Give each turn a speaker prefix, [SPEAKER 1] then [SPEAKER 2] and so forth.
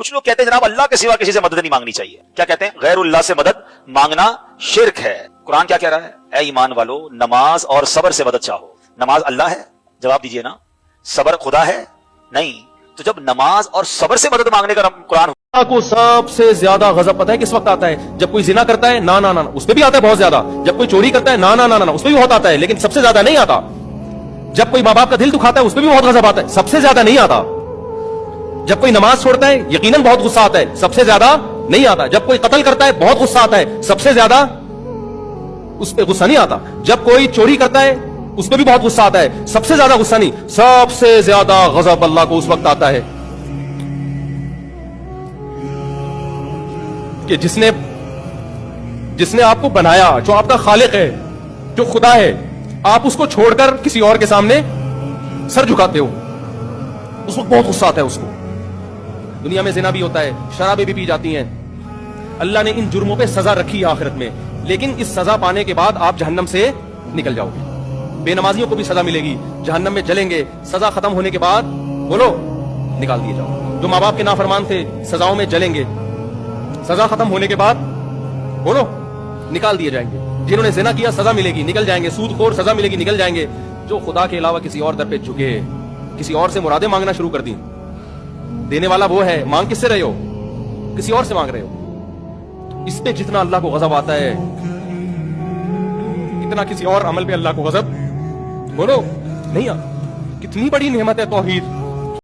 [SPEAKER 1] کچھ لوگ کہتے ہیں جناب اللہ کے سوا کسی سے مدد نہیں مانگنی چاہیے. کیا کہتے ہیں؟ غیر اللہ سے مدد مانگنا شرک ہے. قرآن کیا کہہ رہا ہے؟ اے ایمان والو، نماز اور صبر سے مدد چاہو. نماز اللہ ہے؟ جواب دیجئے نا. صبر خدا ہے؟ نہیں. تو جب نماز اور صبر سے مدد مانگنے کا قرآن
[SPEAKER 2] کو سب سے زیادہ غضب پتہ ہے کس وقت آتا ہے؟ جب کوئی زنا کرتا ہے، نا نا نا، اس پہ بھی آتا ہے بہت زیادہ. جب کوئی چوری کرتا ہے، نا نا نا نا، اس پہ بھی بہت آتا ہے، لیکن سب سے زیادہ نہیں آتا. جب کوئی ماں باپ کا دل دکھاتا ہے، اس پہ بھی بہت غضب آتا ہے، سب سے زیادہ نہیں آتا. جب کوئی نماز چھوڑتا ہے، یقیناً بہت غصہ آتا ہے، سب سے زیادہ نہیں آتا. جب کوئی قتل کرتا ہے، بہت غصہ آتا ہے، سب سے زیادہ اس پہ غصہ نہیں آتا. جب کوئی چوری کرتا ہے، اس پہ بھی بہت غصہ آتا ہے، سب سے زیادہ غصہ نہیں. سب سے زیادہ غضب اللہ کو اس وقت آتا ہے کہ جس نے آپ کو بنایا، جو آپ کا خالق ہے، جو خدا ہے، آپ اس کو چھوڑ کر کسی اور کے سامنے سر جھکاتے ہو. اس وقت بہت غصہ آتا ہے اس کو. دنیا میں زنا بھی ہوتا ہے، شرابیں بھی پی جاتی ہیں. اللہ نے ان جرموں پہ سزا رکھی ہے آخرت میں، لیکن اس سزا پانے کے بعد آپ جہنم سے نکل جاؤ گے. بے نمازیوں کو بھی سزا ملے گی، جہنم میں جلیں گے. سزا ختم ہونے کے بعد بولو نکال دیے جاؤ. جو ماں باپ کے نافرمان تھے، سزاؤں میں جلیں گے. سزا ختم ہونے کے بعد بولو نکال دیے جائیں گے. جنہوں نے زنا کیا سزا ملے گی، نکل جائیں گے. سود خور سزا ملے گی، نکل جائیں گے. جو خدا کے علاوہ کسی اور در پہ جھکے، کسی اور سے مرادیں مانگنا شروع کر دیں. دینے والا وہ ہے، مانگ کس سے رہے ہو؟ کسی اور سے مانگ رہے ہو. اس پہ جتنا اللہ کو غضب آتا ہے، اتنا کسی اور عمل پہ اللہ کو غضب بولو نہیں آتا. کتنی بڑی نعمت ہے توحید.